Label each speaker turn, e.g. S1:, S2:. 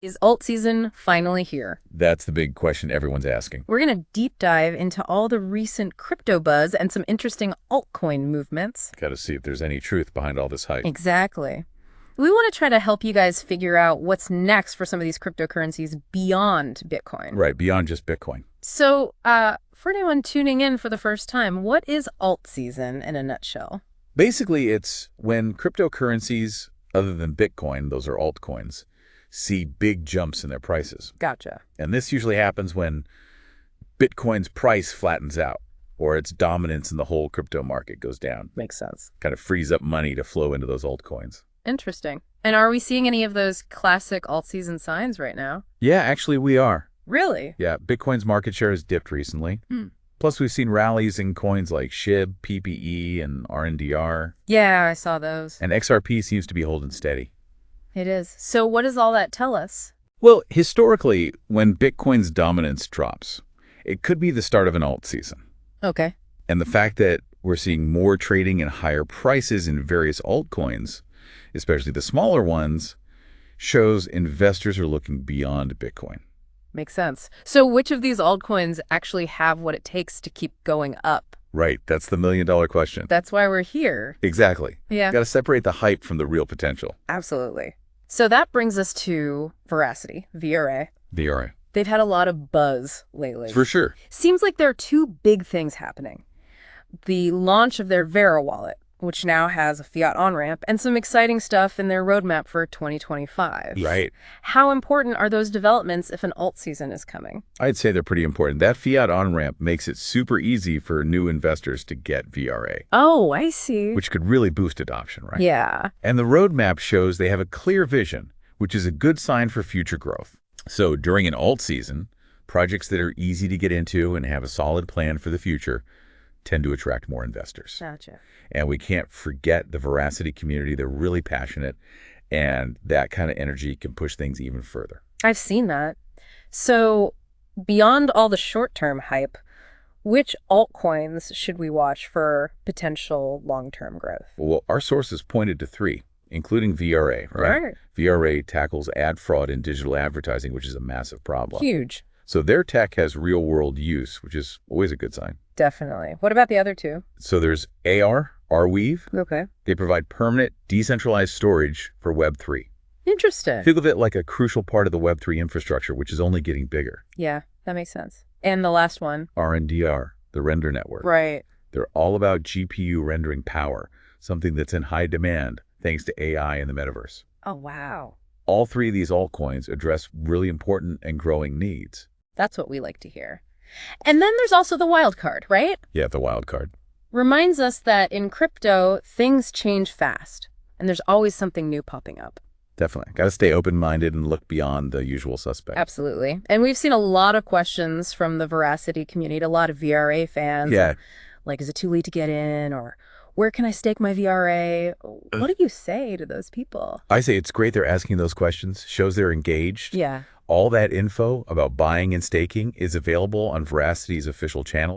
S1: Is alt season finally here?
S2: That's the big question everyone's asking.
S1: We're going to deep dive into all the recent crypto buzz and some interesting altcoin movements.
S2: Got to see if there's any truth behind all this hype.
S1: Exactly. We want to try to help you guys figure out what's next for some of these cryptocurrencies beyond Bitcoin.
S2: Right, beyond just Bitcoin.
S1: So, for anyone tuning in for the first time, what is alt season in a nutshell?
S2: Basically, it's when cryptocurrencies, other than Bitcoin, those are altcoins, see big jumps in their prices.
S1: Gotcha.
S2: And this usually happens when Bitcoin's price flattens out or its dominance in the whole crypto market goes down.
S1: Makes sense.
S2: Kind of frees up money to flow into those altcoins.
S1: Interesting. And are we seeing any of those classic alt-season signs right now?
S2: Yeah, actually we are.
S1: Really?
S2: Yeah, Bitcoin's market share has dipped recently. Plus, we've seen rallies in coins like SHIB, PPE, and RNDR.
S1: Yeah, I saw those.
S2: And XRP seems to be holding steady.
S1: It is. So what does all that tell us?
S2: Well, historically, when Bitcoin's dominance drops, it could be the start of an alt season.
S1: Okay.
S2: And the fact that we're seeing more trading and higher prices in various altcoins, especially the smaller ones, shows investors are looking beyond Bitcoin.
S1: Makes sense. So which of these altcoins actually have what it takes to keep going up?
S2: Right, that's the million-dollar question.
S1: That's why we're here.
S2: Exactly.
S1: Yeah.
S2: Got to separate the hype from the real potential.
S1: Absolutely. So that brings us to Verasity VRA.
S2: VRA.
S1: They've had a lot of buzz lately.
S2: For sure.
S1: Seems like there are two big things happening. The launch of their Vera wallet, which now has a fiat on-ramp, and some exciting stuff in their roadmap for 2025.
S2: Right.
S1: How important are those developments if an alt season is coming?
S2: I'd say they're pretty important. That fiat on-ramp makes it super easy for new investors to get VRA.
S1: Oh, I see.
S2: Which could really boost adoption, right?
S1: Yeah.
S2: And the roadmap shows they have a clear vision, which is a good sign for future growth. So during an alt season, projects that are easy to get into and have a solid plan for the future tend to attract more investors.
S1: Gotcha.
S2: And we can't forget the Verasity community. They're really passionate, and that kind of energy can push things even further.
S1: I've seen that. So beyond all the short-term hype, which altcoins should we watch for potential long-term growth?
S2: Well, our sources pointed to three, including VRA, right?
S1: Right.
S2: VRA tackles ad fraud in digital advertising, which is a massive problem.
S1: Huge.
S2: So their tech has real-world use, which is always a good sign.
S1: Definitely. What about the other two?
S2: So there's Arweave.
S1: Okay.
S2: They provide permanent, decentralized storage for Web3.
S1: Interesting.
S2: Think of it like a crucial part of the Web3 infrastructure, which is only getting bigger.
S1: Yeah, that makes sense. And the last one?
S2: RNDR, the render network.
S1: Right.
S2: They're all about GPU rendering power, something that's in high demand thanks to AI and the metaverse.
S1: Oh, wow.
S2: All three of these altcoins address really important and growing needs.
S1: That's what we like to hear. And then there's also the wildcard, right?
S2: Yeah, the wild card.
S1: Reminds us that in crypto, things change fast, and there's always something new popping up.
S2: Definitely. Got to stay open-minded and look beyond the usual suspects.
S1: Absolutely. And we've seen a lot of questions from the Verasity community, a lot of VRA fans.
S2: Yeah.
S1: Like, is it too late to get in? Or where can I stake my VRA? What do you say to those people?
S2: I say it's great they're asking those questions. Shows they're engaged.
S1: Yeah.
S2: All that info about buying and staking is available on Veracity's official channel.